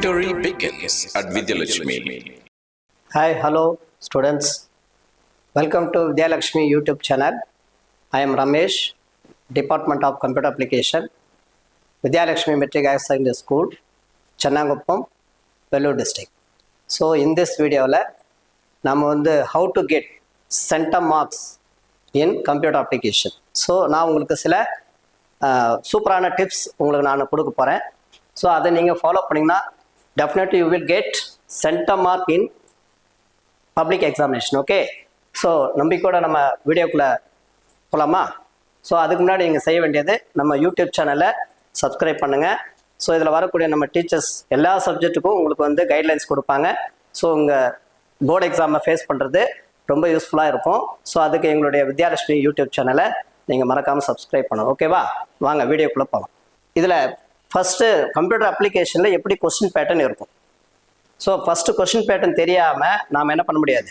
Victory begins at Vidyalakshmi. Hi, hello students. Welcome to Vidyalakshmi YouTube channel. I am Ramesh, Department of Computer Application, Vidyalakshmi Metric Higher Secondary School, Chennanguppam, Vellore district. So in this video, how to get Centum marks in computer application. So now உங்களுக்கு சில சூப்பரான tips உங்களுக்கு நான் கொடுக்க போகிறேன். So அதை நீங்கள் follow பண்ணிங்கன்னா definitely you will get centum mark in public examination. Okay, so நம்பிக்கையோட நம்ம வீடியோக்குள்ளே போகலாமா? ஸோ அதுக்கு முன்னாடி நீங்கள் செய்ய வேண்டியது நம்ம யூடியூப் சேனலை சப்ஸ்கிரைப் பண்ணுங்கள். ஸோ இதில் வரக்கூடிய நம்ம டீச்சர்ஸ் எல்லா சப்ஜெக்ட்டுக்கும் உங்களுக்கு கைட்லைன்ஸ் கொடுப்பாங்க. ஸோ உங்கள் போர்டு எக்ஸாமை ஃபேஸ் பண்ணுறது ரொம்ப யூஸ்ஃபுல்லாக இருக்கும். ஸோ அதுக்கு எங்களுடைய வித்யாலட்சுமி யூடியூப் சேனலை நீங்கள் மறக்காமல் சப்ஸ்கிரைப் பண்ணணும். ஓகேவா? வாங்க வீடியோக்குள்ளே போகலாம். இதில் ஃபஸ்ட்டு கம்ப்யூட்டர் அப்ளிகேஷனில் எப்படி கொஸ்டின் பேட்டர்ன் இருக்கும். ஸோ ஃபஸ்ட்டு கொஸ்டின் பேட்டர்ன் தெரியாமல் நாம் என்ன பண்ண முடியாது.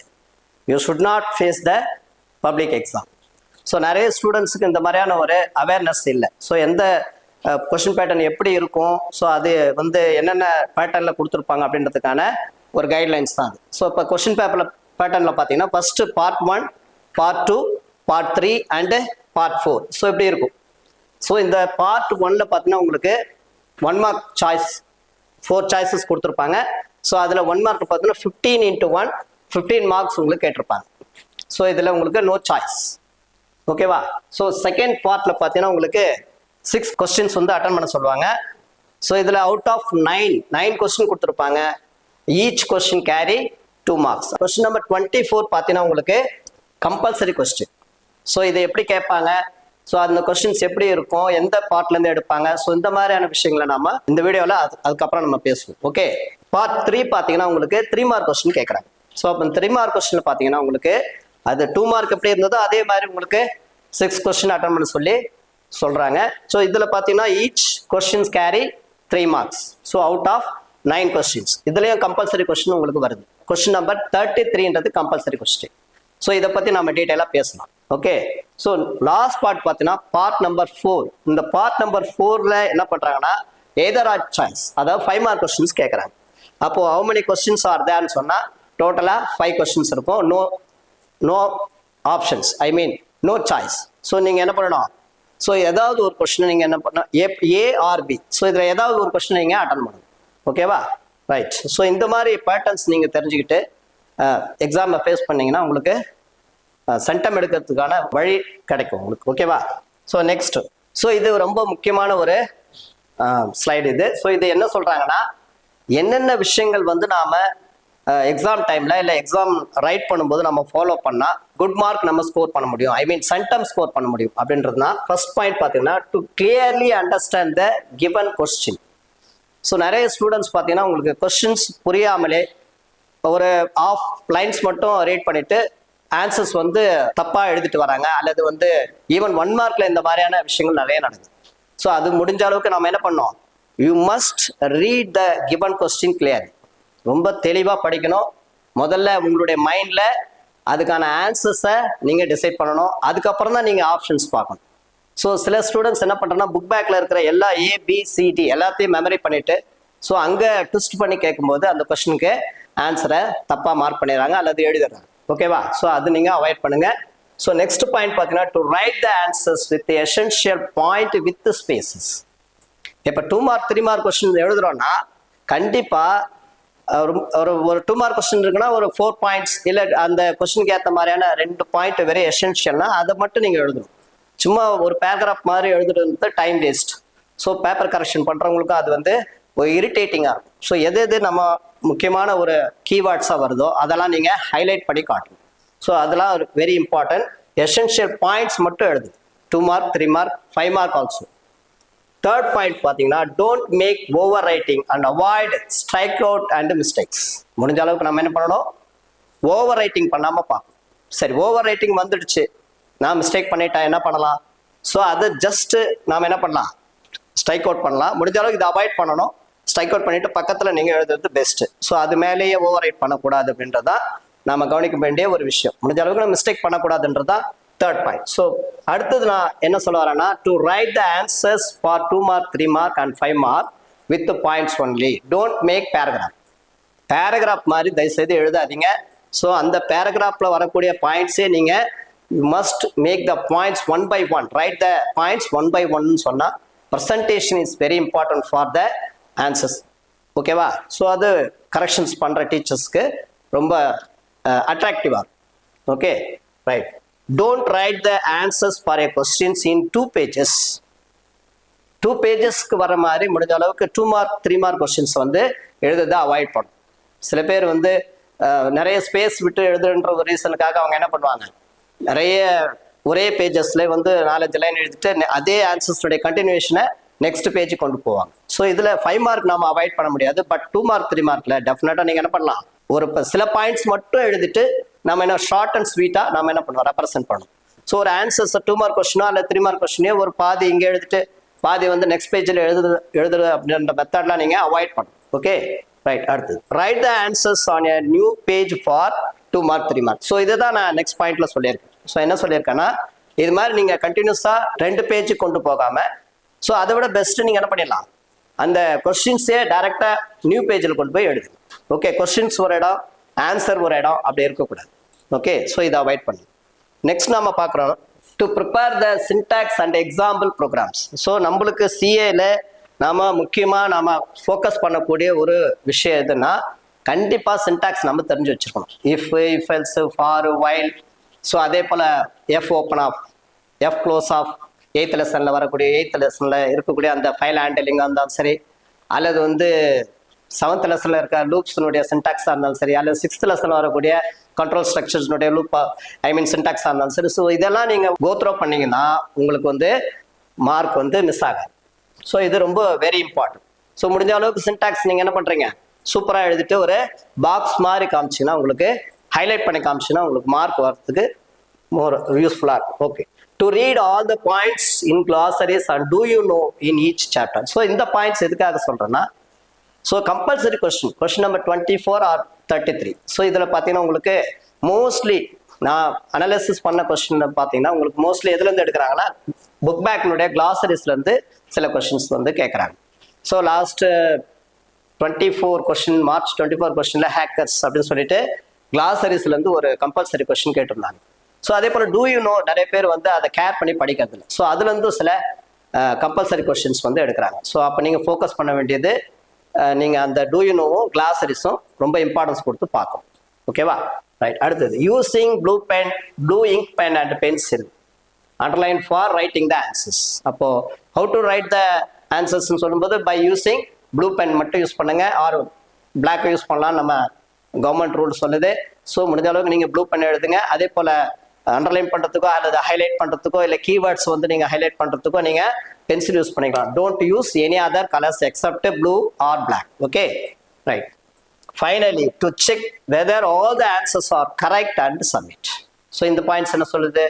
You should not face the public exam. So நிறைய ஸ்டூடெண்ட்ஸுக்கு இந்த மாதிரியான ஒரு அவேர்னஸ் இல்லை. ஸோ எந்த கொஸ்டின் பேட்டர்ன் எப்படி இருக்கும், ஸோ அது என்னென்ன பேட்டர்னில் கொடுத்துருப்பாங்க அப்படின்றதுக்கான ஒரு கைட்லைன்ஸ் தான் அது. ஸோ இப்போ கொஸ்டின் பேட்டர்னில் பார்த்தீங்கன்னா first part 1, part 2, part 3 and part 4. So எப்படி இருக்கும். ஸோ இந்த பார்ட் 1ல் பார்த்தீங்கன்னா உங்களுக்கு 1 மார்க் சாய்ஸ் 4 சாய்ஸஸ் கொடுத்துருப்பாங்க. ஸோ அதில் 1 மார்க் பார்த்தீங்கன்னா 15 into 1 15 மார்க்ஸ் உங்களுக்கு கேட்டிருப்பாங்க. ஸோ இதில் உங்களுக்கு நோ சாய்ஸ். ஓகேவா? ஸோ செகண்ட் பார்ட்டில் பார்த்தீங்கன்னா உங்களுக்கு 6 கொஸ்டின்ஸ் அட்டன் பண்ண சொல்லுவாங்க. ஸோ இதில் அவுட் ஆஃப் 9 கொஸ்டின் கொடுத்துருப்பாங்க. Each question carry 2 marks. Question number 24 பார்த்தீங்கன்னா உங்களுக்கு கம்பல்சரி கொஸ்டின். ஸோ இதை எப்படி கேட்பாங்க, ஸோ அந்த கொஸ்டின்ஸ் எப்படி இருக்கும், எந்த பார்ட்லேருந்து எடுப்பாங்க, ஸோ இந்த மாதிரியான விஷயங்களை நாம இந்த வீடியோவில் அதுக்கப்புறம் நம்ம பேசுவோம். ஓகே, பார்ட் 3 பார்த்தீங்கன்னா உங்களுக்கு 3 மார்க் கொஸ்டின் கேட்குறாங்க. ஸோ அப்போ 3 மார்க் கொஸ்டின் பார்த்தீங்கன்னா உங்களுக்கு அது 2 மார்க் எப்படி இருந்ததோ அதே மாதிரி உங்களுக்கு 6 கொஸ்டின் அட்டன் பண்ண சொல்கிறாங்க. ஸோ இதில் பார்த்தீங்கன்னா each questions carry 3 marks. So out of 9 questions இதுலேயும் கம்பல்சரி கொஸ்டின் உங்களுக்கு வருது. கொஸ்டின் நம்பர் 33ன்றது கம்பல்சரி கொஸ்டின். ஸோ இதை பற்றி நம்ம டீட்டெயிலாக பேசலாம். ஓகே, ஸோ லாஸ்ட் பார்ட் பார்த்தீங்கன்னா பார்ட் நம்பர் 4. இந்த பார்ட் நம்பர் 4ல் என்ன பண்ணுறாங்கன்னா எதர் ஆர் சாய்ஸ், அதாவது 5 மார்க் கொஸ்டின்ஸ் கேட்குறாங்க. அப்போது ஹவு மெனி கொஸ்டின்ஸ் ஆர் தேர்ன்னு சொன்னால் டோட்டலாக 5 கொஸ்டின்ஸ் இருக்கும். நோ ஆப்ஷன்ஸ், ஐ மீன் நோ சாய்ஸ். ஸோ நீங்கள் என்ன பண்ணணும், ஸோ ஏதாவது ஒரு கொஸ்டின் நீங்கள் என்ன பண்ணணும், ஏஆர்பி. ஸோ இதில் ஏதாவது ஒரு கொஸ்டின் நீங்கள் அட்டன் பண்ணணும். ஓகேவா? ரைட். ஸோ இந்த மாதிரி பேட்டர்ன்ஸ் நீங்கள் தெரிஞ்சுக்கிட்டு எக்ஸாமை ஃபேஸ் பண்ணிங்கன்னா உங்களுக்கு சென்டம் எடுக்கிறதுக்கான வழி கிடைக்கும் உங்களுக்கு. ஓகேவா? ஸோ நெக்ஸ்ட், ஸோ இது ரொம்ப முக்கியமான ஒரு ஸ்லைடு இது. ஸோ இது என்ன சொல்கிறாங்கன்னா என்னென்ன விஷயங்கள் நாம் எக்ஸாம் டைமில் இல்லை எக்ஸாம் ரைட் பண்ணும்போது நம்ம ஃபாலோ பண்ணால் குட் மார்க் நம்ம ஸ்கோர் பண்ண முடியும், ஐ மீன் சென்டம் ஸ்கோர் பண்ண முடியும் அப்படின்றதுனா ஃபர்ஸ்ட் பாயிண்ட் பார்த்தீங்கன்னா to clearly understand the given question. So நிறைய ஸ்டூடெண்ட்ஸ் பார்த்தீங்கன்னா உங்களுக்கு கொஸ்டின்ஸ் புரியாமலே ஒரு ஆஃப் லைன்ஸ் மட்டும் ரீட் பண்ணிட்டு ஆன்சர்ஸ் தப்பா எழுதிட்டு வராங்க, அல்லது ஈவன் 1 மார்க்ல இந்த மாதிரியான விஷயங்கள் நிறைய நடக்குது. ஸோ அது முடிஞ்ச அளவுக்கு நம்ம என்ன பண்ணோம், you must read the given question clearly. ரொம்ப தெளிவாக படிக்கணும். முதல்ல உங்களுடைய மைண்ட்ல அதுக்கான ஆன்சர்ஸை நீங்க டிசைட் பண்ணணும். அதுக்கப்புறம் தான் நீங்க ஆப்ஷன்ஸ் பார்க்கணும். ஸோ சில ஸ்டூடெண்ட்ஸ் என்ன பண்றோம்னா புக் பேக்ல இருக்கிற எல்லா ABCD எல்லாத்தையும் மெமரி பண்ணிட்டு ஸோ அங்கே ட்விஸ்ட் பண்ணி கேட்கும்போது அந்த கொஸ்டினுக்கு ஆன்சரை தப்பாக மார்க் பண்ணிடுறாங்க அல்லது எழுதுறாங்க. ஓகேவா? ஸோ அது நீங்கள் அவாய்ட் பண்ணுங்க. ஸோ நெக்ஸ்ட் பாயிண்ட் பார்த்தீங்கன்னா to write the answers with essential point with spaces. இப்போ 2 மார்க் 3 மார்க் கொஸ்டின் எழுதுறோம்னா கண்டிப்பாக ஒரு 2 மார்க் கொஸ்டின் இருக்குன்னா ஒரு 4 பாயிண்ட்ஸ் இல்லை அந்த கொஸ்டினுக்கு ஏற்ற மாதிரியான 2 பாயிண்ட் வெரி எசென்ஷியல்னா அதை மட்டும் நீங்கள் எழுதணும். சும்மா ஒரு பேராகிராஃப் மாதிரி எழுதுறது time waste. So paper correction பண்ணுறவங்களுக்கும் அது ஒரு இரிட்டேட்டிங்காக இருக்கும். ஸோ எது நம்ம முக்கியமான ஒரு கீவேர்ட்ஸாக வருதோ அதெல்லாம் நீங்கள் ஹைலைட் பண்ணி காட்டணும். ஸோ அதெல்லாம் வெரி இம்பார்ட்டன்ட். எசென்ஷியல் பாயிண்ட்ஸ் மட்டும் எழுது. 2 mark 3 mark 5 mark also. Third point பார்த்தீங்கன்னா don't make over writing and avoid strike out and mistakes. முடிஞ்ச அளவுக்கு நம்ம என்ன பண்ணணும், ஓவர் ரைட்டிங் பண்ணாமல் பார்க்கணும். சரி, ஓவர் ரைட்டிங் வந்துடுச்சு, நான் மிஸ்டேக் பண்ணிட்டேன், என்ன பண்ணலாம்? ஸோ அது ஜஸ்ட்டு நாம் என்ன பண்ணலாம், ஸ்ட்ரைக் அவுட் பண்ணலாம். முடிஞ்ச அளவுக்கு இதை அவாய்ட் பண்ணணும். ஸ்ட்ரைக் அவுட் பண்ணிட்டு பக்கத்தில் நீங்கள் எழுதுறது பெஸ்ட்டு. ஸோ அது மேலேயே ஓவர் ரைட் பண்ணக்கூடாது அப்படின்றதான் நம்ம கவனிக்க வேண்டிய ஒரு விஷயம். முடிஞ்ச அளவுக்கு நம்ம மிஸ்டேக் பண்ணக்கூடாதுன்றதான் தேர்ட் பாயிண்ட். ஸோ அடுத்தது நான் என்ன சொல்ல வரேன்னா to write the answers for 2 mark 3 mark and 5 mark with the points only. Don't make paragraph. Paragraph மாதிரி தயவு செய்து எழுதாதீங்க. ஸோ அந்த பேராகிராஃபில் வரக்கூடிய பாயிண்ட்ஸே நீங்கள் you must make the points one by one. Write the points one by one சொன்னால் presentation is very important for the answers. ஓகேவா? So அது corrections பண்ணுற டீச்சர்ஸ்க்கு ரொம்ப அட்ராக்டிவாக. Okay, right. Don't write the answers for a questions in 2 pages. 2 pagesக்கு வர மாதிரி முடிஞ்ச அளவுக்கு 2 mark 3 mark கொஸ்டின்ஸ் வந்து எழுதுறதை அவாய்ட் பண்ணும். சில பேர் வந்து நிறைய ஸ்பேஸ் விட்டு எழுதுன்ற ஒரு ரீசனுக்காக அவங்க என்ன பண்ணுவாங்க, நிறைய ஒரே பேஜஸ்ல வந்து 4-5 லைன் எழுதிட்டு அதே ஆன்சர்ஸோடைய கண்டினியூஷனை நெக்ஸ்ட் பேஜ் கொண்டு போவாங்க. ஸோ இதில் 5 mark நம்ம அவாய்ட் பண்ண முடியாது. பட் 2 mark 3 markல டெஃபினட்டாக நீங்கள் என்ன பண்ணலாம், ஒரு சில பாயிண்ட்ஸ் மட்டும் எழுதிட்டு நம்ம என்ன ஷார்ட் அண்ட் ஸ்வீட்டாக நம்ம என்ன பண்ணுவோம், ரெப்ரசென்ட் பண்ணணும். ஸோ ஒரு ஆன்சர்ஸ் 2 mark கொஸ்டினோ அல்ல 3 mark கொஸ்டினோ ஒரு பாதி இங்கே எழுதிட்டு பாதி வந்து நெக்ஸ்ட் பேஜில் எழுதுறது அப்படின்ற மெத்தட்லாம் நீங்கள் அவாய்ட் பண்ணணும். Okay, right. அடுத்தது write the answers on a new page for 2 mark 3 mark. So இதை தான் நான் நெக்ஸ்ட் பாயிண்ட்ல சொல்லியிருக்கேன். ஸோ என்ன சொல்லியிருக்கேன்னா, இது மாதிரி நீங்கள் கண்டினியூஸாக 2 பேஜ் கொண்டு போகாமல், ஸோ அதை விட பெஸ்ட்டு நீங்கள் என்ன பண்ணிடலாம், அந்த கொஸ்டின்ஸே டைரெக்டாக நியூ பேஜில் கொண்டு போய் எழுதுங்க. ஓகே, கொஸ்டின்ஸ் ஒரு இடம், ஆன்சர் ஒரு இடம், அப்படி இருக்கக்கூடாது. ஓகே, ஸோ இதை அவாய்ட் பண்ணு. நெக்ஸ்ட் நாம பார்க்குறோம் to prepare the syntax and example programs. So நம்மளுக்கு சிஏல நாம முக்கியமாக நாம ஃபோக்கஸ் பண்ணக்கூடிய ஒரு விஷயம் எதுன்னா, கண்டிப்பாக சின்டாக்ஸ் நம்ம தெரிஞ்சு வச்சிருக்கணும். If else, for, while. So அதே போல் F open off, F close off, 8th லெசனில் வரக்கூடிய 8th லெசனில் இருக்கக்கூடிய அந்த ஃபைல் ஹேண்டலிங்காக இருந்தாலும் சரி, அல்லது வந்து 7th லெசனில் இருக்க லூப்ஸினுடைய சின்டாக்ஸாக இருந்தாலும் சரி, அல்லது 6th லெசனில் வரக்கூடிய கண்ட்ரோல் ஸ்ட்ரக்சர்ஸ்னுடைய லூப் சின்டாக்ஸாக இருந்தாலும் சரி. ஸோ இதெல்லாம் நீங்கள் கோத்ரோ பண்ணீங்கன்னா உங்களுக்கு வந்து மார்க் வந்து மிஸ் ஆகாது. ஸோ இது ரொம்ப வெரி இம்பார்ட்டன்ட். ஸோ முடிஞ்ச அளவுக்கு சின்டாக்ஸ் நீங்கள் என்ன பண்ணுறீங்க, சூப்பராக எழுதிட்டு ஒரு பாக்ஸ் மாதிரி காமிச்சிங்கன்னா, உங்களுக்கு ஹைலைட் பண்ணி காமிச்சிங்கன்னா உங்களுக்கு மார்க் வரதுக்கு மோர் யூஸ்ஃபுல்லாக இருக்கும். Okay, to read all the points in glossaries and do you know in each chapter. So இந்த பாயிண்ட்ஸ் எதுக்காக சொல்கிறேன்னா, so compulsory question number 24 or 33. ஸோ இதில் பார்த்தீங்கன்னா உங்களுக்கு மோஸ்ட்லி நான் அனாலிசிஸ் பண்ண கொஸ்டின் பார்த்தீங்கன்னா உங்களுக்கு மோஸ்ட்லி எதுலேருந்து எடுக்கிறாங்கன்னா, புக் பேக்னுடைய கிளாசரிஸ்லேருந்து சில கொஸ்டின்ஸ் வந்து கேட்குறாங்க. ஸோ லாஸ்ட் 24 கொஸ்டின், மார்ச் 24 கொஸ்டினில் ஹேக்கர்ஸ் அப்படின்னு சொல்லிட்டு கிளாசரிஸ்லேருந்து ஒரு கம்பல்சரி கொஸ்டின் கேட்டிருந்தாங்க. ஸோ அதே போல் டூ யூ நோ நிறைய பேர் வந்து அதை கேர் பண்ணி படிக்கிறதில்ல. ஸோ அதுலேருந்து சில கம்பல்சரி கொஸ்டின்ஸ் வந்து எடுக்கிறாங்க. ஸோ அப்போ நீங்கள் ஃபோக்கஸ் பண்ண வேண்டியது, நீங்கள் அந்த டூ யூ நோவும் கிளாசரிஸும் ரொம்ப இம்பார்ட்டன்ஸ் கொடுத்து பார்க்கணும். ஓகேவா? ரைட். அடுத்தது using blue ink pen and pencil underline for writing the answers. அப்போ ஹவு டு ரைட் த ஆன்சர்ஸ்ன்னு சொல்லும்போது பை யூசிங் ப்ளூ பென் மட்டும் யூஸ் பண்ணுங்க, ஆர் பிளாக் யூஸ் பண்ணலாம், நம்ம கவர்மெண்ட் ரூல் சொல்லுது. ஸோ முடிஞ்ச அளவுக்கு நீங்கள் ப்ளூ பென் எழுதுங்க. அதே போல் அண்டர்லைன் பண்ணுறதுக்கோ அல்லது ஹைலைட் பண்ணுறதுக்கோ இல்லை கீவேர்ட்ஸ் வந்து நீங்கள் ஹைலைட் பண்ணுறதுக்கோ நீங்கள் பென்சில் யூஸ் பண்ணிக்கலாம். Don't use any other colours except blue or black. Okay, right. Finally to check whether all the answers are correct and submit. So இந்த பாயிண்ட்ஸ் என்ன சொல்லுது,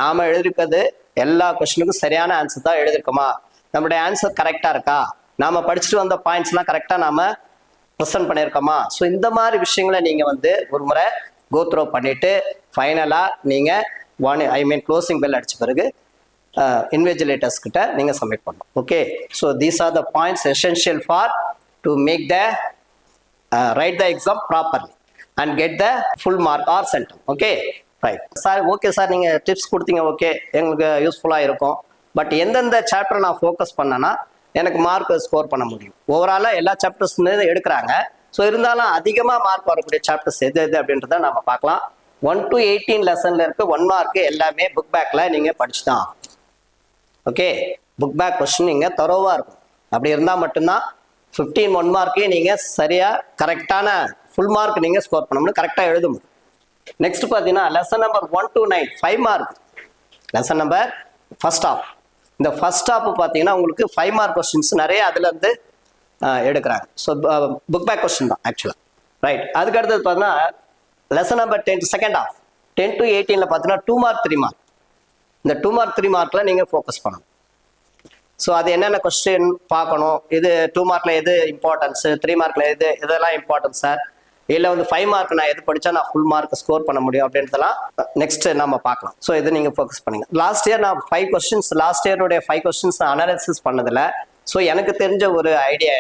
நாம எழுதிருக்கிறது எல்லா கொஸ்டினுக்கும் சரியான ஆன்சர் தான் எழுதிருக்கோமா, நம்மளுடைய ஆன்சர் கரெக்டாக இருக்கா, நாம படிச்சுட்டு வந்த பாயிண்ட்ஸ்லாம் கரெக்டாக நாம ப்ரெசென்ட் பண்ணியிருக்கோமா. ஸோ இந்த மாதிரி விஷயங்களை நீங்கள் வந்து ஒரு முறை கோத்ரோ பண்ணிட்டு ஃபைனலாக நீங்கள் க்ளோசிங் பெல் அடிச்ச பிறகு இன்விஜிலேட்டர்ஸ் கிட்ட நீங்கள் சப்மிட் பண்ணணும். Okay, so these are the points essential for to make the write the exam properly and get the full mark or centum. Okay, right sir. Okay sir, நீங்கள் tips கொடுத்தீங்க, okay, எங்களுக்கு யூஸ்ஃபுல்லாக இருக்கும். But எந்தெந்த chapter நான் focus பண்ணேன்னா எனக்கு mark score பண்ண முடியும். ஓவராலாக எல்லா சாப்டர்ஸ்மே எடுக்கிறாங்க. ஸோ இருந்தாலும் அதிகமாக மார்க் வரக்கூடிய சாப்டர்ஸ் எது அப்படின்றத நம்ம பார்க்கலாம். 1 to 18 லெசனில் இருக்க 1 மார்க் எல்லாமே புக் பேக்கில் நீங்கள் படிச்சு தான். ஓகே, புக் பேக் கொஸ்டின் நீங்கள் தரோவாக இருக்கும். அப்படி இருந்தால் மட்டும்தான் 15 1 மார்க்கையும் நீங்கள் சரியாக கரெக்டான ஃபுல் மார்க் நீங்கள் ஸ்கோர் பண்ணணும்னு கரெக்டாக எழுத முடியும். நெக்ஸ்ட் பார்த்தீங்கன்னா lesson number 1 to 9 5 mark. Lesson number first half, இந்த ஃபர்ஸ்ட் ஆஃப் பார்த்தீங்கன்னா உங்களுக்கு 5 மார்க் கொஸ்டின்ஸ் நிறைய அதுலேருந்து எடுக்கிறாங்க. ஸோ புக் பேக் கொஸ்டின் தான் ஆக்சுவலாக. ரைட். அதுக்கு அடுத்தது பார்த்தீங்கன்னா lesson number 10 second half 10 to 18 பார்த்தீங்கன்னா 2 மார்க் 3 மார்க். இந்த 2 மார்க் 3 மார்க்கில் நீங்கள் ஃபோக்கஸ் பண்ணணும். ஸோ அது என்னென்ன கொஸ்டின் பார்க்கணும், இது 2 மார்க்கில் எது இம்பார்ட்டன்ஸு, 3 மார்க்கில் இதெல்லாம் இம்பார்ட்டன்ஸ் சார், இல்லை வந்து 5 மார்க் நான் எது படித்தா நான் ஃபுல் மார்க் ஸ்கோர் பண்ண முடியும் அப்படின்றதெல்லாம் நெக்ஸ்ட் நம்ம பார்க்கலாம். ஸோ இது நீங்கள் ஃபோக்கஸ் பண்ணுங்க. லாஸ்ட் இயர் நான் 5 கொஸ்டின்ஸ், லாஸ்ட் இயருடைய 5 கொஸ்டின்ஸ் நான் அனாலிசிஸ் பண்ணதில் ஸோ எனக்கு தெரிஞ்ச ஒரு ஐடியா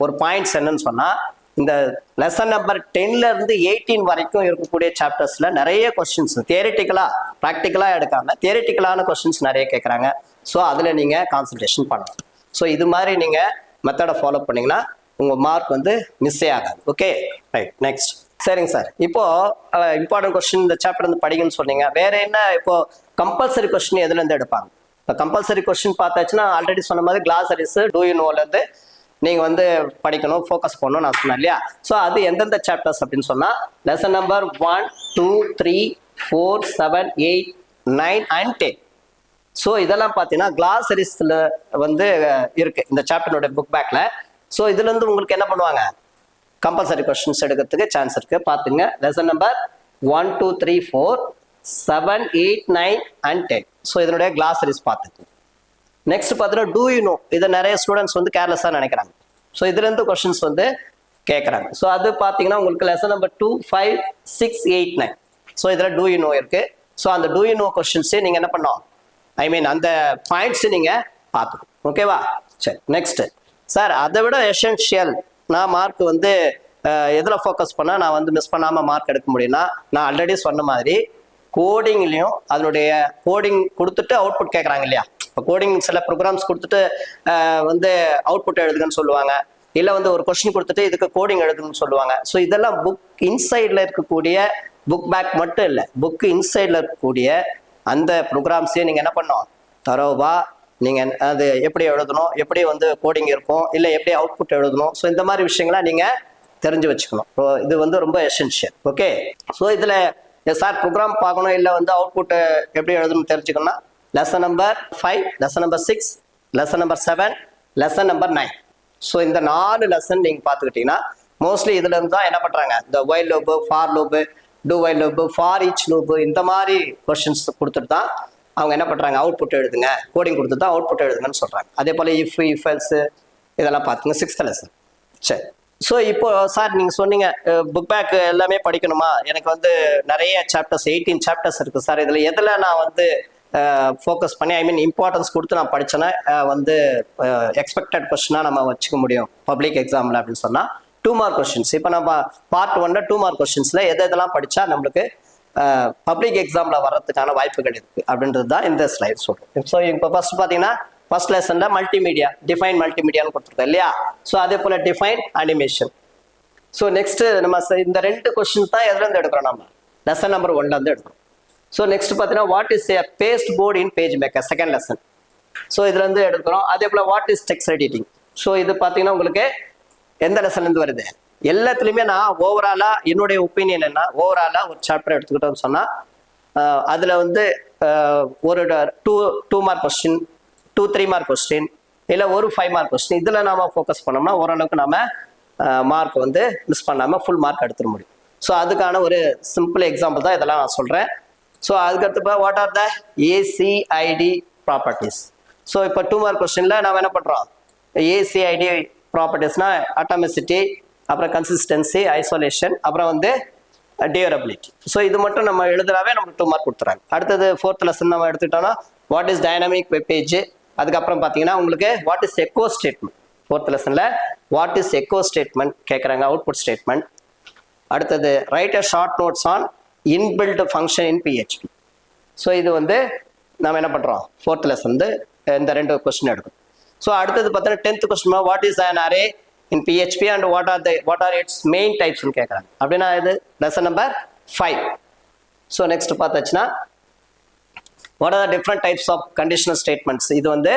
ஒரு பாயிண்ட்ஸ் என்னன்னு சொன்னால், இந்த லெசன் நம்பர் 10லேருந்து 18 வரைக்கும் இருக்கக்கூடிய சாப்டர்ஸில் நிறைய கொஸ்டின்ஸ் தியரிட்டிக்கலாக ப்ராக்டிக்கலாக எடுக்காமல் தியரிட்டிக்கலான கொஸ்டின்ஸ் நிறைய கேட்குறாங்க. ஸோ அதில் நீங்கள் கான்சன்ட்ரேஷன் பண்ணலாம். ஸோ இது மாதிரி நீங்கள் மெத்தடை ஃபாலோ பண்ணிங்கன்னா உங்கள் மார்க் வந்து மிஸ்ஸே ஆகாது. Okay, right. நெக்ஸ்ட். சரிங்க சார், இப்போ இம்பார்ட்டன்ட் கொஸ்டின் இந்த சாப்டர் வந்து படிங்கன்னு சொன்னீங்க. வேற என்ன இப்போ கம்பல்சரி கொஸ்டின் எதுலேருந்து எடுப்பாங்க? இப்போ கம்பல்சரி கொஸ்டின் பார்த்தாச்சுன்னா ஆல்ரெடி சொன்ன மாதிரி கிளாசரிஸ் டூ யூ நோலேருந்து நீங்கள் வந்து படிக்கணும், ஃபோக்கஸ் பண்ணணும் நான் சொன்னேன் இல்லையா? ஸோ அது எந்தெந்த சாப்டர்ஸ் அப்படின்னு சொன்னால் லெசன் நம்பர் 1, 2, 3, 4, 7, 8, 9 and 10. ஸோ இதெல்லாம் பார்த்தீங்கன்னா கிளாசரிஸில் வந்து இருக்கு இந்த சாப்டர்னுடைய புக் பேக்கில். ஸோ இதுலேருந்து உங்களுக்கு என்ன பண்ணுவாங்க, கம்பல்சரி கொஸ்டின்ஸ் எடுக்கிறதுக்கு சான்ஸ் இருக்கு. பார்த்துங்க, லெசன் நம்பர் 1, 2, 3, 4, 7, 8, 9 and 10. ஸோ இதனுடைய கிளாசரிஸ் பார்த்துங்க. நெக்ஸ்ட் பார்த்தீங்கன்னா டூ யூ நோ. இதை நிறைய ஸ்டூடெண்ட்ஸ் வந்து கேர்லெஸ்ஸாக நினைக்கிறாங்க. ஸோ இதுலேருந்து கொஸ்டின்ஸ் வந்து கேட்குறாங்க. ஸோ அது பார்த்தீங்கன்னா உங்களுக்கு லெசன் நம்பர் 2, 5, 6, 8, 9. ஸோ இதில் டூ யூ நோ இருக்கு. ஸோ அந்த டூ யூ நோ கொஸ்டின்ஸே நீங்கள் என்ன பண்ணோம், அந்த பாயிண்ட்ஸ் நீங்கள் பார்த்துக்கணும். ஓகேவா? சரி, நெக்ஸ்ட். சார் அதை விட எசென்ஷியல் நான் மார்க் வந்து எதில் ஃபோக்கஸ் பண்ணால் நான் வந்து மிஸ் பண்ணாமல் மார்க் எடுக்க முடியும்னா, நான் ஆல்ரெடி சொன்ன மாதிரி கோடிங்லேயும் அதனுடைய கோடிங் கொடுத்துட்டு அவுட்புட் கேட்குறாங்க இல்லையா? இப்போ கோடிங் சில ப்ரோக்ராம்ஸ் கொடுத்துட்டு வந்து அவுட்புட் எழுதுங்கன்னு சொல்லுவாங்க, இல்லை வந்து ஒரு கொஸ்டின் கொடுத்துட்டு இதுக்கு கோடிங் எழுதுன்னு சொல்லுவாங்க. ஸோ இதெல்லாம் புக் இன்சைடில் இருக்கக்கூடிய புக் பேக் மட்டும் இல்லை, புக் இன்சைடில் இருக்கக்கூடிய அந்த ப்ரோக்ராம்ஸையே நீங்கள் என்ன பண்ணணும், தரோவா நீங்கள் அது எப்படி எழுதணும், எப்படி வந்து கோடிங் இருக்கும், இல்லை எப்படி அவுட்புட் எழுதணும். ஸோ இந்த மாதிரி விஷயங்கள்லாம் நீங்கள் தெரிஞ்சு வச்சுக்கணும். ஸோ இது வந்து ரொம்ப எசென்ஷியல். ஓகே, ஸோ இதில் சார் ப்ரோக்ராம் பார்க்கணும் இல்லை வந்து அவுட்புட் எப்படி எழுதணும்னு தெரிஞ்சுக்கணும்னா lesson number 5, lesson number 6, lesson number 7, lesson number 9. So இந்த 4 லெசன் நீங்கள் பார்த்துக்கிட்டீங்கன்னா மோஸ்ட்லி இதுல இருந்து தான் என்ன பண்ணுறாங்க, இந்த while loop, for loop, two while loop, for each loop, இந்த மாதிரி கொஸ்டின்ஸ் கொடுத்துட்டு தான் அவங்க என்ன பண்ணுறாங்க, அவுட்புட் எழுதுங்க, கோடிங் கொடுத்து தான் அவுட்புட் எழுதுங்கன்னு சொல்கிறாங்க. அதே போல் இஃப் எல்ஸ் இதெல்லாம் பார்த்துங்க 6th லெசன். சரி, ஸோ இப்போ சார் நீங்கள் சொன்னீங்க புக் பேக் எல்லாமே படிக்கணுமா, எனக்கு வந்து நிறைய சாப்டர்ஸ் 18 சாப்டர்ஸ் இருக்குது சார், இதில் எதில் நான் வந்து ஃபோக்கஸ் பண்ணி இம்பார்ட்டன்ஸ் கொடுத்து நான் படித்தேன்னா வந்து எக்ஸ்பெக்டட் கொஸ்டினாக நம்ம வச்சுக்க முடியும் பப்ளிக் எக்ஸாமில் அப்படின்னு சொன்னால் 2 மார்க் கொஸ்டின்ஸ். இப்போ நம்ம பார்ட் 1ல 2 மார்க் கொஸ்டின்ஸில் எதெல்லாம் படித்தா நம்மளுக்கு பப்ளிக் எக்ஸாமில் வர்றதுக்கான வாய்ப்புகள் இருக்குது அப்படின்றது தான் இந்த ஸ்லைட் சொல்கிறேன். ஸோ இப்போ ஃபர்ஸ்ட் பார்த்தீங்கன்னா ஃபர்ஸ்ட் லெசனில் மல்டிமீடியா, டிஃபைன் மல்டிமீடியான்னு கொடுத்துருக்கோம் இல்லையா? ஸோ அதே போல் டிஃபைன் அனிமேஷன். ஸோ நெக்ஸ்ட் நம்ம இந்த 2 கொஸ்டின்ஸ் தான் எதுலேருந்து எடுக்கிறோம், நம்ம லெசன் நம்பர் 1லேருந்து எடுக்கிறோம். ஸோ நெக்ஸ்ட் பார்த்தீங்கன்னா what is a pasteboard in page maker, second lesson. So இதுலேருந்து எடுக்கிறோம். அதே போல் what is text editing. So இது பார்த்தீங்கன்னா உங்களுக்கு எந்த லெசன்லேருந்து வருது, எல்லாத்துலேயுமே நான் ஓவராலாக என்னுடைய ஒப்பீனியன் என்ன, ஓவராலாக ஒரு சாப்டர் எடுத்துக்கிட்டோம்னு சொன்னால் அதில் வந்து ஒரு 2 மார்க் கொஸ்டின், 2-3 மார்க் கொஸ்டின், இல்லை ஒரு 5 மார்க் கொஸ்டின், இதில் நாம ஃபோக்கஸ் பண்ணோம்னா ஓரளவுக்கு நம்ம மார்க் வந்து மிஸ் பண்ணாமல் ஃபுல் மார்க் எடுத்துட முடியும். ஸோ அதுக்கான ஒரு சிம்பிள் எக்ஸாம்பிள் தான் இதெல்லாம் நான் சொல்கிறேன். ஸோ அதுக்கடுத்து what are the ACID properties. So இப்போ 2 மார்க் கொஸ்டினில் நம்ம என்ன பண்ணுறோம், ஏசிஐடி ப்ராப்பர்ட்டிஸ்னா அட்டாமிசிட்டி, அப்புறம் கன்சிஸ்டன்சி, ஐசோலேஷன், அப்புறம் வந்து டியூரபிலிட்டி. ஸோ இது மட்டும் நம்ம எழுதுறாவே நமக்கு 2 மார்க் கொடுத்துறாங்க. அடுத்தது 4th லெசன் நம்ம எடுத்துக்கிட்டோம்னா what is dynamic web page. அதுக்கப்புறம் பார்த்தீங்கன்னா உங்களுக்கு what is echo statement. 4th லெசனில் வாட் இஸ் எக்கோ ஸ்டேட்மெண்ட் கேட்குறாங்க, அவுட்புட் ஸ்டேட்மெண்ட். அடுத்தது right a short notes on inbuilt function in PHP. So இது வந்து நம்ம என்ன பண்ணுறோம், 4th லெசன் வந்து இந்த 2 கொஸ்டின் எடுக்கும். ஸோ அடுத்தது பார்த்தீங்கன்னா 10th question what is an array in PHP and what are its main types னு கேட்குறாங்க. அப்படின்னா இது லெசன் நம்பர் 5. ஸோ நெக்ஸ்ட் பார்த்தாச்சுன்னா what are the different types of conditional statements, இது வந்து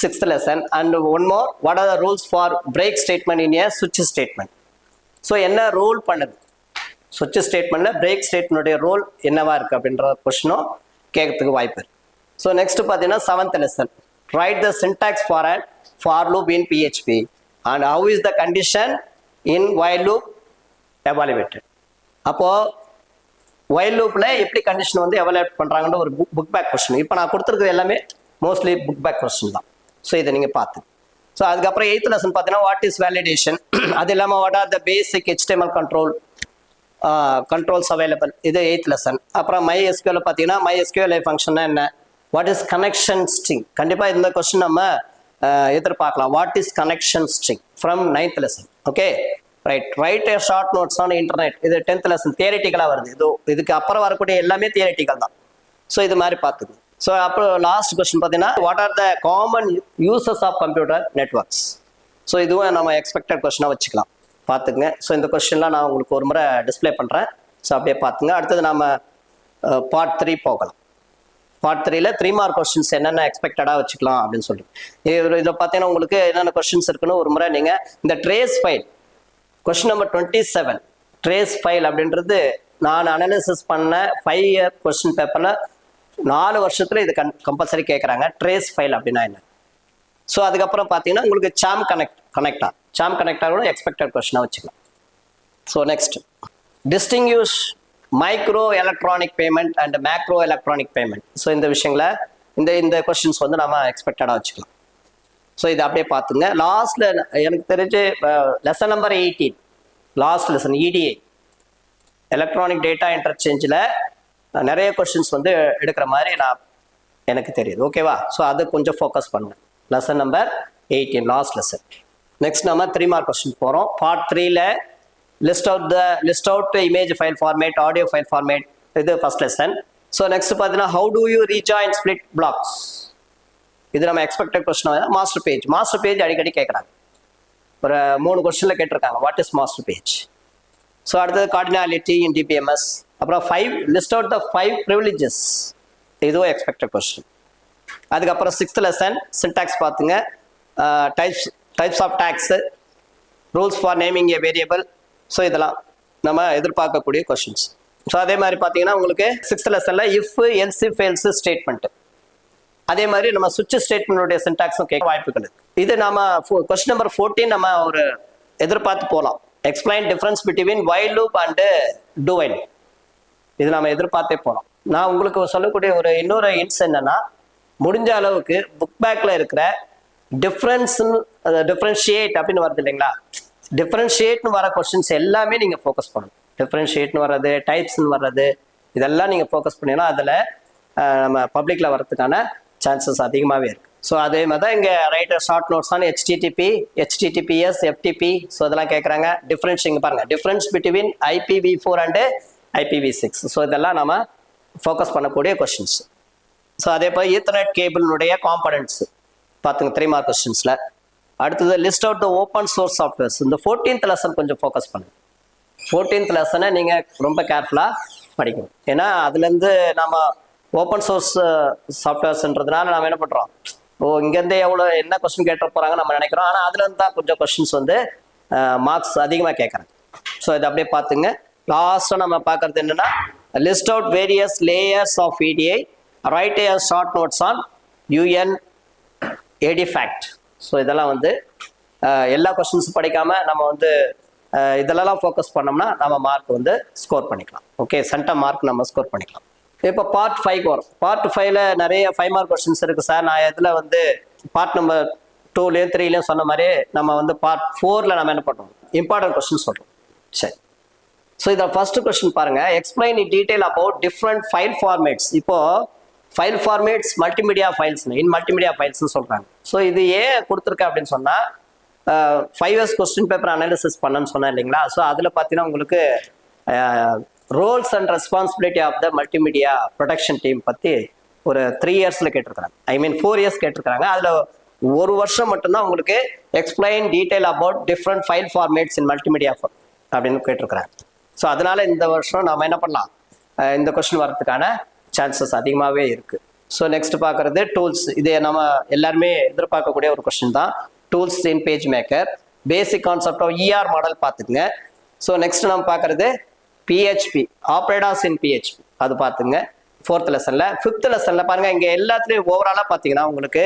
6th lesson. and one more, what are the rules for break statement in a switch statement. So என்ன role பண்ணுது switch statementல break ஸ்டேட்மெண்ட்டுடைய role என்னவா இருக்கு அப்படின்ற கொஸ்டினும் கேட்கறதுக்கு வாய்ப்பு இருக்கு. ஸோ நெக்ஸ்ட் பார்த்தீங்கன்னா 7th lesson, write the syntax for an for loop in PHP and how is the condition in while loop evaluated. அப்போ while loopல எப்படி கண்டிஷன் வந்து எவாலுவேட் பண்றாங்கன்ற ஒரு புக் பேக் கொஸ்டின். இப்போ நான் கொடுத்துருக்கிறது எல்லாமே மோஸ்ட்லி புக் பேக் கொஸ்டின் தான். ஸோ இதை நீங்க பார்த்து. ஸோ அதுக்கப்புறம் 8th lesson பார்த்தீங்கன்னா வாட் இஸ் வேலிடேஷன். அது இல்லாமல் what are the basic HTML controls available, இது 8th lesson. அப்புறம் MySQL பார்த்தீங்கன்னா MySQL ஃபங்க்ஷன்னா என்ன, வாட் இஸ் கனெக்ஷன் ஸ்ட்ரிங். கண்டிப்பாக இந்த கொஸ்டின் நம்ம எதிர்பார்க்கலாம். What is connection string from 9th lesson. Okay right a short notes on internet. இது 10th லெசன் தியரிட்டிக்கலாக வருது. இதுக்கு அப்புறம் வரக்கூடிய எல்லாமே தியரிட்டிக்கல் தான். ஸோ இது மாதிரி பார்த்துக்கணும். ஸோ அப்புறம் லாஸ்ட் கொஸ்டின் பார்த்தீங்கன்னா what are the common uses of computer networks. So இதுவும் நம்ம எக்ஸ்பெக்டட் கொஸ்டினாக வச்சுக்கலாம், பார்த்துக்குங்க. ஸோ இந்த கொஸ்டின்லாம் நான் உங்களுக்கு ஒரு முறை டிஸ்பிளே பண்ணுறேன். ஸோ அப்படியே பார்த்துங்க. அடுத்தது நம்ம பார்ட் 3 போகலாம். பார்ட் 3ல 3 மார்க் கொஸ்டின்ஸ் என்னென்ன எக்ஸ்பெக்டடாக வச்சுக்கலாம் அப்படின்னு சொல்லிட்டு இதில் பார்த்தீங்கன்னா உங்களுக்கு என்னென்ன கொஸ்டின்ஸ் இருக்குன்னு ஒரு முறை நீங்கள் இந்த trace file question number 27 trace file அப்படின்றது நான் அனாலிசிஸ் பண்ண 5 இயர் கொஸ்டின் பேப்பரில் 4 வருஷத்துல இது கம்பல்சரி கேட்குறாங்க. ட்ரேஸ் ஃபைல் அப்படின்னா என்ன. ஸோ அதுக்கப்புறம் பார்த்தீங்கன்னா உங்களுக்கு சாம் கனெக்டாக கூட எக்ஸ்பெக்டட் கொஸ்டினாக வச்சுக்கலாம். So next distinguish micro electronic payment and macro electronic payment. So இந்த விஷயங்களை இந்த கொஸ்டின்ஸ் வந்து நம்ம எக்ஸ்பெக்டடாக வச்சுக்கலாம். ஸோ இதை அப்படியே பார்த்துங்க. லாஸ்ட்ல எனக்கு தெரிஞ்சு lesson number 18 last lesson EDA electronic data இன்டர்சேஞ்சில் நிறைய கொஸ்டின்ஸ் வந்து எடுக்கிற மாதிரி எனக்கு தெரியுது. ஓகேவா. ஸோ அது கொஞ்சம் ஃபோக்கஸ் பண்ணுங்க. Lesson number 18 last lesson. Next நம்ம 3 மார்க் கொஸ்டின் போகிறோம். பார்ட் 3ல list out image file format, audio file format, இது ஃபர்ஸ்ட் லெசன். ஸோ நெக்ஸ்ட் பார்த்தீங்கன்னா how do you rejoin split blocks. இது நம்ம எக்ஸ்பெக்டட் கொஸ்டின். மாஸ்டர் பேஜ் அடிக்கடி கேட்குறாங்க. ஒரு 3 கொஸ்டின்ல கேட்டிருக்காங்க what is master page. So அடுத்தது கார்டினாலிட்டி இன் DBMS. அப்புறம் லிஸ்ட் அவுட் த 5 ப்ரிவிலேஜஸ். இதுவும் எக்ஸ்பெக்டட் கொஸ்டின். அதுக்கப்புறம் 6th லெசன் சின்டாக்ஸ் பார்த்துங்க. Types of tags, rules for naming a variable. So இதெல்லாம் நம்ம எதிர்பார்க்கக்கூடிய கொஸ்டின்ஸ். ஸோ அதே மாதிரி பார்த்தீங்கன்னா உங்களுக்கு 6th லெசனில் if else if else statement, அதே மாதிரி நம்ம சுவிட்ச் ஸ்டேட்மெண்ட்டுடைய சின்டாக்ஸும் கேட்க வாய்ப்புகள் இருக்கு. இது நம்ம கொஸ்டின் நம்பர் 14 நம்ம ஒரு எதிர்பார்த்து போகலாம். Explain difference between while loop and to while. இது நம்ம எதிர்பார்த்தே போகலாம். நான் உங்களுக்கு சொல்லக்கூடிய இன்னொரு இன்ஸ் என்னன்னா, முடிஞ்ச அளவுக்கு புக் பேக்ல இருக்கிற டிஃபரன்ஷியேட் அப்படின்னு வருது இல்லைங்களா, டிஃபரன்ஷியேட்னு வர கொஸ்டின்ஸ் எல்லாமே நீங்க ஃபோக்கஸ் பண்ணணும். டிஃபரன்ஷியேட்னு வர்றது, டைப்ஸ்ன்னு வர்றது, இதெல்லாம் நீங்க ஃபோக்கஸ் பண்ணீங்கன்னா அதில் நம்ம பப்ளிக்ல வர்றதுக்கான சான்சஸ் அதிகமாகவே இருக்கு. ஸோ அதே மாதிரி தான் இங்கே writer short notes on HTTPS FTP. So இதெல்லாம் கேட்குறாங்க. டிஃபரன்ஸ் இங்கே பாருங்க, difference between IPv4 and IPv6. So இதெல்லாம் நம்ம ஃபோக்கஸ் பண்ணக்கூடிய கொஸ்டின்ஸ். ஸோ அதே போல் ஈத்தர்நெட் கேபிளினுடைய காம்பனன்ட்ஸ் பார்த்துங்க 3 மார்க் கொஸ்டின்ஸில். அடுத்தது list out the open source softwares. இந்த 14th லெசன் கொஞ்சம் ஃபோக்கஸ் பண்ணுங்க. 14th லெசனை நீங்கள் ரொம்ப கேர்ஃபுல்லாக படிக்கணும். ஏன்னா அதுலேருந்து நம்ம ஓப்பன் சோர்ஸ் சாஃப்ட்வேர்ஸ்ன்றதுனால நம்ம என்ன பண்ணுறோம், இங்கேருந்தே என்ன கொஸ்டின் கேட்டு போகிறாங்க நம்ம நினைக்கிறோம். ஆனால் அதுலேருந்து தான் கொஞ்சம் கொஸ்டின்ஸ் வந்து மார்க்ஸ் அதிகமாக கேட்குறாங்க. ஸோ இதை அப்படியே பார்த்துங்க. லாஸ்ட்டாக நம்ம பார்க்குறது என்னென்னா list out various layers of EDA, write a short notes on UNADFACT. So இதெல்லாம் வந்து எல்லா கொஸ்டின்ஸும் படிக்காமல் நம்ம வந்து இதெல்லாம் ஃபோக்கஸ் பண்ணோம்னா நம்ம மார்க் வந்து ஸ்கோர் பண்ணிக்கலாம். ஓகே, சென்டம் மார்க் நம்ம ஸ்கோர் பண்ணிக்கலாம். இப்போ பார்ட் 5 வரும். பார்ட் 5ல நிறைய 5 மார்க் கொஸ்டின்ஸ் இருக்குது சார். நான் இதில் வந்து பார்ட் நம்பர் 2லேயும் 3லேயும் சொன்ன மாதிரி நம்ம வந்து பார்ட் 4ல் நம்ம என்ன பண்ணுறோம், இம்பார்ட்டன்ட் கொஸ்டின் சொல்கிறோம். சரி, ஸோ இதில் ஃபர்ஸ்ட் கொஸ்டின் பாருங்க, explain in detail about different file formats. இப்போ file formats multimedia files, multimedia ஃபைல்ஸ்னு சொல்கிறாங்க. ஸோ இது ஏன் கொடுத்துருக்கேன் அப்படின்னு சொன்னால் 5 years கொஸ்டின் பேப்பர் அனாலிசிஸ் பண்ணன்னு சொன்னேன் இல்லைங்களா. ஸோ அதில் பார்த்தீங்கன்னா உங்களுக்கு roles and responsibility of the multimedia production team பற்றி ஒரு 3 yearsல கேட்டிருக்கிறாங்க. 4 years கேட்டிருக்கிறாங்க. அதில் 1 வருஷம் மட்டும்தான் உங்களுக்கு explain detail about different file formats in multimedia அப்படின்னு கேட்டிருக்கிறாங்க. ஸோ அதனால இந்த வருஷம் நம்ம என்ன பண்ணலாம், இந்த கொஸ்டின் வரதுக்கான சான்சஸ் அதிகமாகவே இருக்கு. ஸோ நெக்ஸ்ட் பார்க்கறது டூல்ஸ். இது நம்ம எல்லாருமே எதிர்பார்க்கக்கூடிய ஒரு கொஸ்டின் தான். Tools in page maker, basic concept of ER model பார்த்துக்குங்க. ஸோ நெக்ஸ்ட் நம்ம பார்க்கறது PHP, ஆப்ரேட்டர்ஸ் இன் PHP, அது பார்த்துங்க 4th லெசன்ல. 5th லெசன்ல பாருங்க, இங்க எல்லாத்துலயும் ஓவராலா பார்த்தீங்கன்னா உங்களுக்கு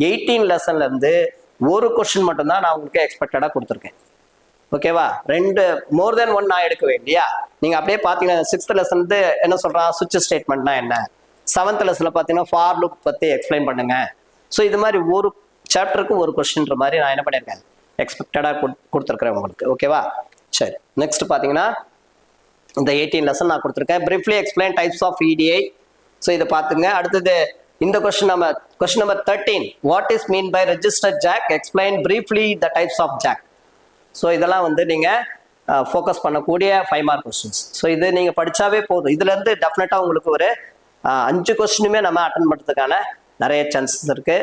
18 லெசன்ல இருந்து ஒரு கொஸ்டின் மட்டும்தான் நான் உங்களுக்கு எக்ஸ்பெக்டடா கொடுத்துருக்கேன். ஓகேவா, 2 மோர் தென் 1 நான் எடுக்கவே இல்லையா. நீங்க அப்படியே பார்த்தீங்கன்னா 6th லெசன் வந்து என்ன சொல்றான், சுவிட்ச் ஸ்டேட்மெண்ட்னா என்ன, 7th லெசன்ல பார்த்தீங்கன்னா ஃபார் லூப் பத்தி எக்ஸ்பிளைன் பண்ணுங்க. ஸோ இது மாதிரி ஒரு சாப்டருக்கு ஒரு கொஸ்டின்ற மாதிரி நான் என்ன பண்ணியிருக்கேன், எக்ஸ்பெக்டடா கொடுத்துருக்கிறேன் உங்களுக்கு. ஓகேவா, சரி. நெக்ஸ்ட் பார்த்தீங்கன்னா இந்த 18 லெசன் நான் கொடுத்துருக்கேன். briefly explain types of EDA. So இதை பார்த்துங்க. அடுத்தது இந்த question number 13, what is mean by registered jack, explain briefly the types of jack. So இதெல்லாம் வந்து நீங்கள் ஃபோக்கஸ் பண்ணக்கூடிய 5 மார்க் கொஸ்டின்ஸ். ஸோ இது நீங்கள் படித்தாவே போதும். இதுலேருந்து டெஃபினட்டாக உங்களுக்கு ஒரு 5 கொஸ்டினுமே நம்ம அட்டன் பண்ணுறதுக்கான நிறைய சான்சஸ் இருக்குது.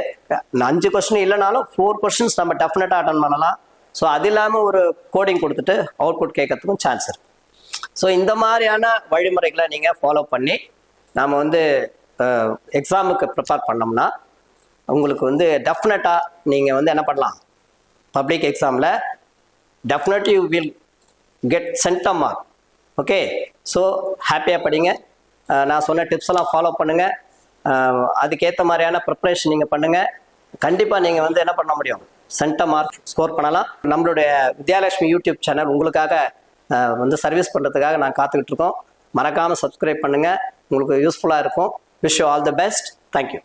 5 கொஸ்டின் இல்லைனாலும் 4 கொஸ்டின்ஸ் நம்ம டெஃபினட்டாக அட்டன் பண்ணலாம். ஸோ அது இல்லாமல் ஒரு கோடிங் கொடுத்துட்டு அவுட்புட் கேட்கறதுக்கும் சான்ஸ் இருக்குது. ஸோ இந்த மாதிரியான வழிமுறைகளை நீங்கள் ஃபாலோ பண்ணி நாம் வந்து எக்ஸாமுக்கு ப்ரிப்பேர் பண்ணோம்னா உங்களுக்கு வந்து டெஃபினட்டாக நீங்கள் வந்து என்ன பண்ணலாம், பப்ளிக் எக்ஸாமில் definitely you will get centum mark. Okay, so ஹாப்பியாக படிங்க. நான் சொன்ன டிப்ஸ் எல்லாம் ஃபாலோ பண்ணுங்கள். அதுக்கேற்ற மாதிரியான ப்ரிப்ரேஷன் நீங்கள் பண்ணுங்கள். கண்டிப்பாக நீங்கள் வந்து என்ன பண்ண முடியும், சென்டம் மார்க் ஸ்கோர் பண்ணலாம். நம்மளுடைய வித்யாலட்சுமி யூடியூப் சேனல் உங்களுக்காக வந்து சர்வீஸ் பண்ணுறதுக்காக நான் காத்துக்கிட்டு இருக்கோம். மறக்காமல் சப்ஸ்கிரைப் பண்ணுங்கள், உங்களுக்கு யூஸ்ஃபுல்லாக இருக்கும். Wish you all the best. Thank you.